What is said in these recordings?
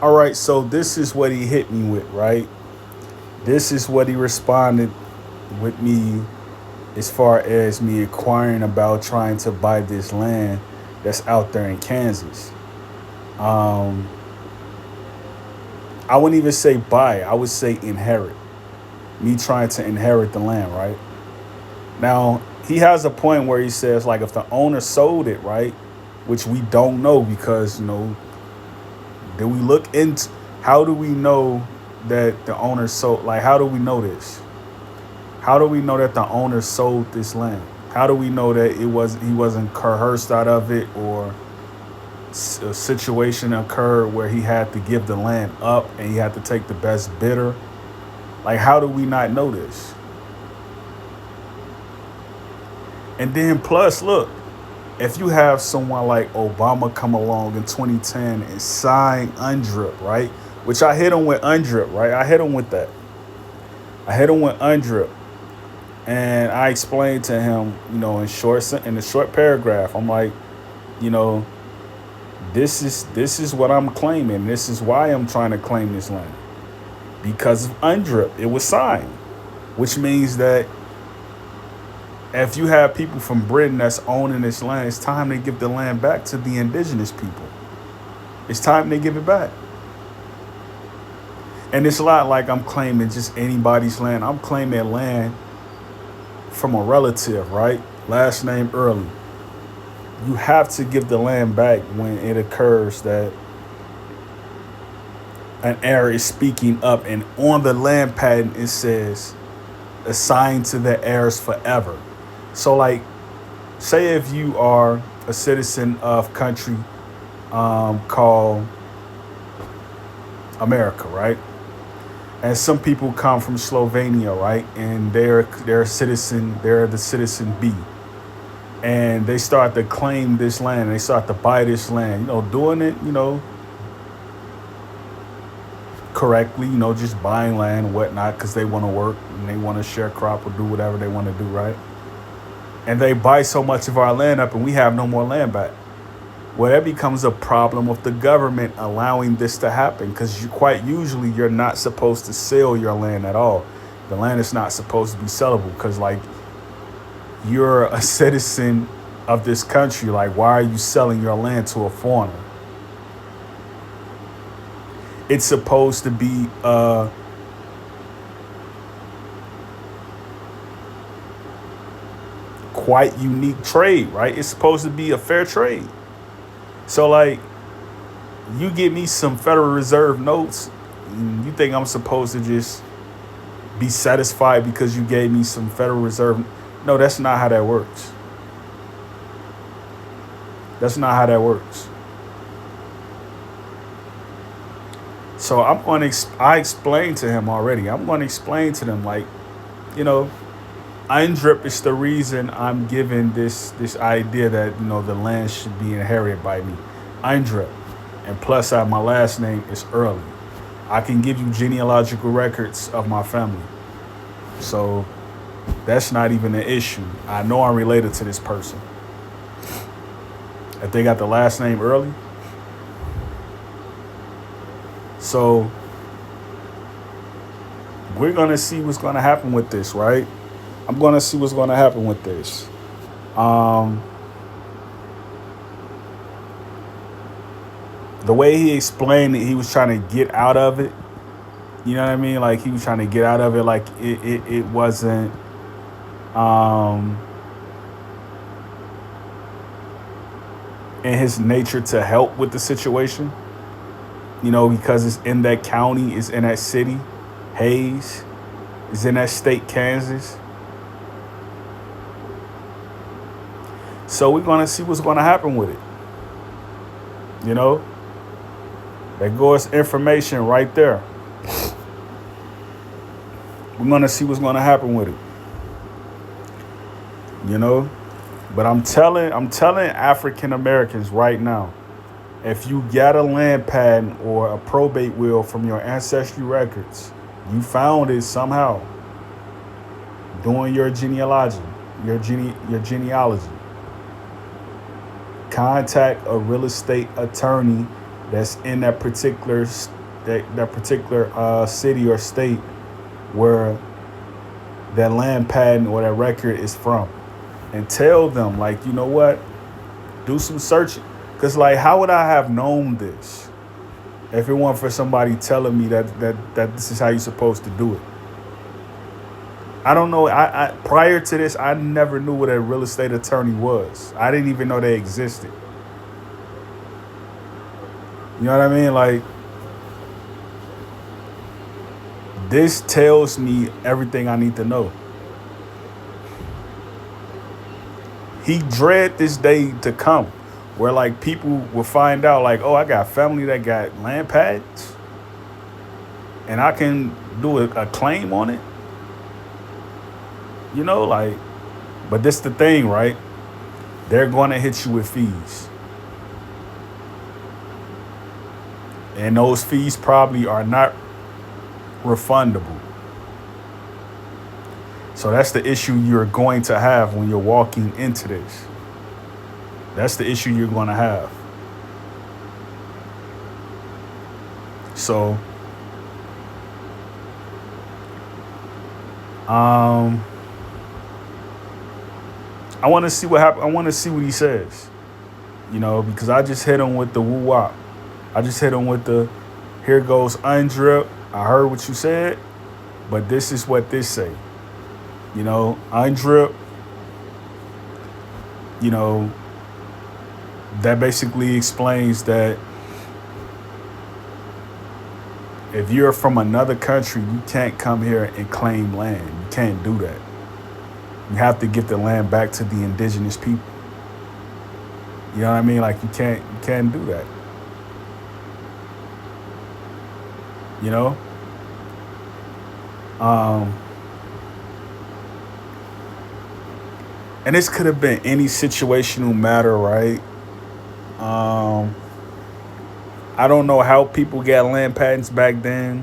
All right, so this is what he hit me with, right? This is what he responded with me as far as me inquiring about trying to buy this land that's out there in Kansas. Um, I wouldn't even say buy, I would say inherit. Me trying to inherit the land, right? Now, he has a point where he says, like, if the owner sold it, right, which we don't know because, did we look into, how do we know that the owner sold, like, how do we know this? How do we know that the owner sold this land? How do we know that he wasn't coerced out of it, or a situation occurred where he had to give the land up and he had to take the best bidder? Like, how do we not know this? And then plus, look, if you have someone like Obama come along in 2010 and sign UNDRIP, right? Which I hit him with UNDRIP, right? I hit him with that. I hit him with UNDRIP, and I explained to him, in a short paragraph, I'm like, you know, this is what I'm claiming. This is why I'm trying to claim this land, because of UNDRIP. It was signed, which means that if you have people from Britain that's owning this land, it's time to give the land back to the indigenous people. It's time they give it back. And it's not like I'm claiming just anybody's land. I'm claiming land from a relative, right? Last name Early. You have to give the land back when it occurs that an heir is speaking up, and on the land patent it says assigned to the heirs forever. So, like, say if you are a citizen of country called America, right? And some people come from Slovenia, right? And they're a citizen, they're the citizen B. And they start to claim this land, they start to buy this land, doing it, correctly, just buying land and whatnot because they want to work and they want to share crop or do whatever they want to do, right? And they buy so much of our land up and we have no more land back. Well, that becomes a problem with the government allowing this to happen, because quite usually you're not supposed to sell your land at all. The land is not supposed to be sellable because, like, you're a citizen of this country. Like, why are you selling your land to a foreigner? It's supposed to be quite unique trade, right? It's supposed to be a fair trade. So, like, you give me some Federal Reserve notes, you think I'm supposed to just be satisfied because you gave me some Federal Reserve? No, that's not how that works. That's not how that works. So I explained to him already. I'm going to explain to them, like, UNDRIP is the reason I'm giving this idea that, the land should be inherited by me. UNDRIP. And plus, my last name is Early. I can give you genealogical records of my family. So that's not even an issue. I know I'm related to this person. If they got the last name Early. So we're going to see what's going to happen with this, right? I'm going to see what's going to happen with this. The way he explained it, he was trying to get out of it. You know what I mean? Like, he was trying to get out of it. Like, it wasn't in his nature to help with the situation. Because it's in that county, it's in that city, Hayes, it's in that state, Kansas. So we're going to see what's going to happen with it. There goes information right there. We're going to see what's going to happen with it. But I'm telling African Americans right now, if you got a land patent or a probate will from your ancestry records, you found it somehow doing your genealogy, your genealogy, contact a real estate attorney that's in that particular city or state where that land patent or that record is from, and tell them, like, you know what, do some searching. Because, like, how would I have known this if it weren't for somebody telling me that this is how you're supposed to do it? I don't know. I prior to this, I never knew what a real estate attorney was. I didn't even know they existed. You know what I mean? Like, this tells me everything I need to know. He dread this day to come where, like, people will find out, like, oh, I got family that got land patents and I can do a claim on it. You know, like, but this the thing, right? They're going to hit you with fees. And those fees probably are not refundable. So that's the issue you're going to have when you're walking into this. That's the issue you're going to have. So, I want to see what happens. I want to see what he says, you know, because I just hit him with the woo wop. I just hit him with the, here goes undrip. I heard what you said, but this is what this say. You know, undrip, you know, that basically explains that if you're from another country, you can't come here and claim land. You can't do that. You have to give the land back to the indigenous people. You know what I mean? Like, you can't do that. You know? And this could have been any situational matter, right? I don't know how people got land patents back then.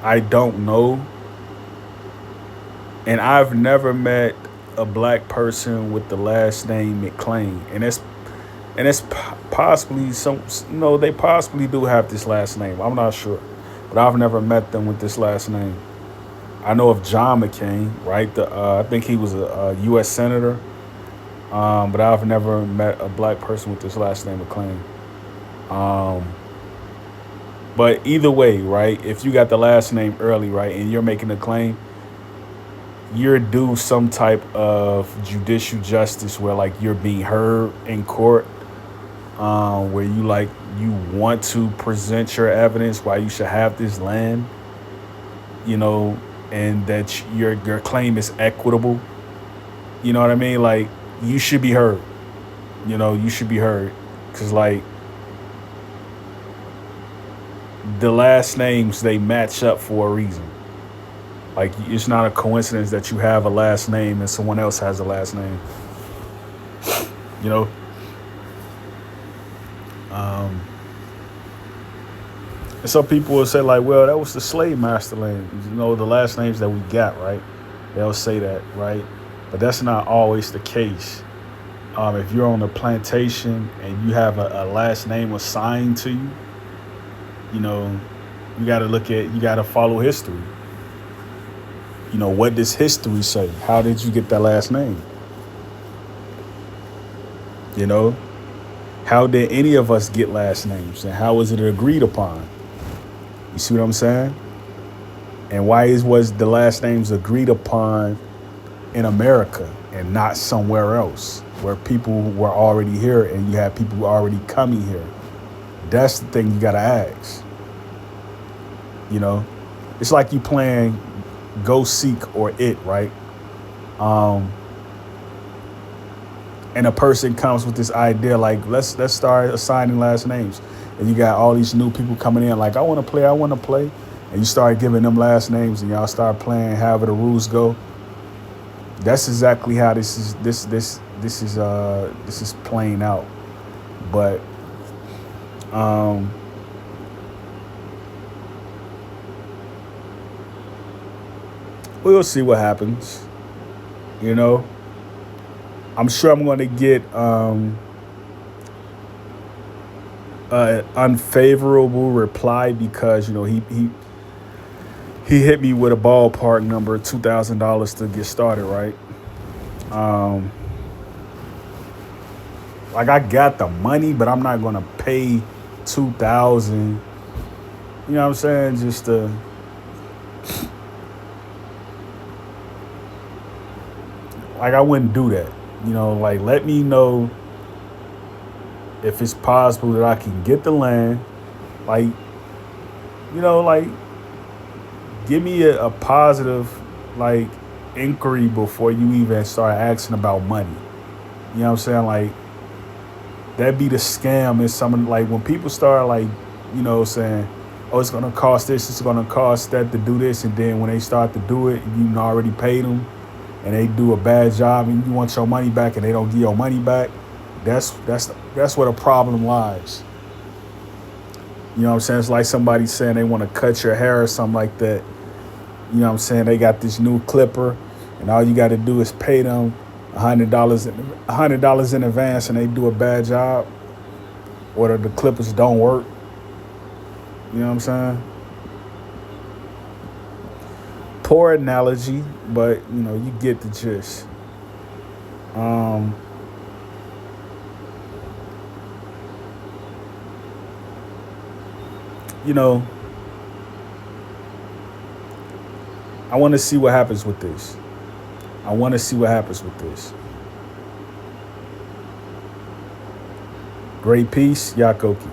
I don't know. And I've never met a black person with the last name McClain. And it's possibly some, you know, they possibly do have this last name. I'm not sure. But I've never met them with this last name. I know of John McCain, right? I think he was a U.S. senator. But I've never met a black person with this last name McClain. But either way, right? If you got the last name early, right, and you're making a claim, you're due some type of judicial justice where, like, you're being heard in court, where you want to present your evidence why you should have this land, you know, and that your claim is equitable. You know what I mean? Like, you should be heard. You know, you should be heard. Because, like, the last names, they match up for a reason. Like, it's not a coincidence that you have a last name and someone else has a last name. You know? And some people will say, like, well, that was the slave master land. You know, the last names that we got, right? They'll say that, right? But that's not always the case. If you're on a plantation and you have a last name assigned to you, you know, you got to follow history. You know, what does history say? How did you get that last name? You know, how did any of us get last names, and how was it agreed upon? You see what I'm saying? And why was the last names agreed upon in America and not somewhere else where people were already here and you had people already coming here? That's the thing you got to ask. You know, it's like you playing Go Seek or It, right? And a person comes with this idea, like, let's start assigning last names. And you got all these new people coming in, like, I want to play. And you start giving them last names and y'all start playing however the rules go. That's exactly how this is playing out. But we'll see what happens, you know. I'm sure I'm going to get an unfavorable reply because he hit me with a ballpark number, $2,000 to get started, right? Um, like I got the money, but I'm not gonna pay 2,000. You know what I'm saying? Just to like I wouldn't do that. Like let me know if it's possible that I can get the land. Like like give me a positive like inquiry before you even start asking about money. You know what I'm saying? Like that be the scam is something like when people start like, saying, oh, it's gonna cost this, it's gonna cost that to do this, and then when they start to do it, you already paid them, and they do a bad job, and you want your money back, and they don't give your money back. That's where the problem lies. You know what I'm saying? It's like somebody saying they want to cut your hair or something like that. You know what I'm saying? They got this new clipper, and all you got to do is pay them $100 in advance, and they do a bad job, or the clippers don't work. You know what I'm saying? Poor analogy, but you get the gist. Um, you know, I want to see what happens with this. I want to see what happens with this. Great peace, Yakoki.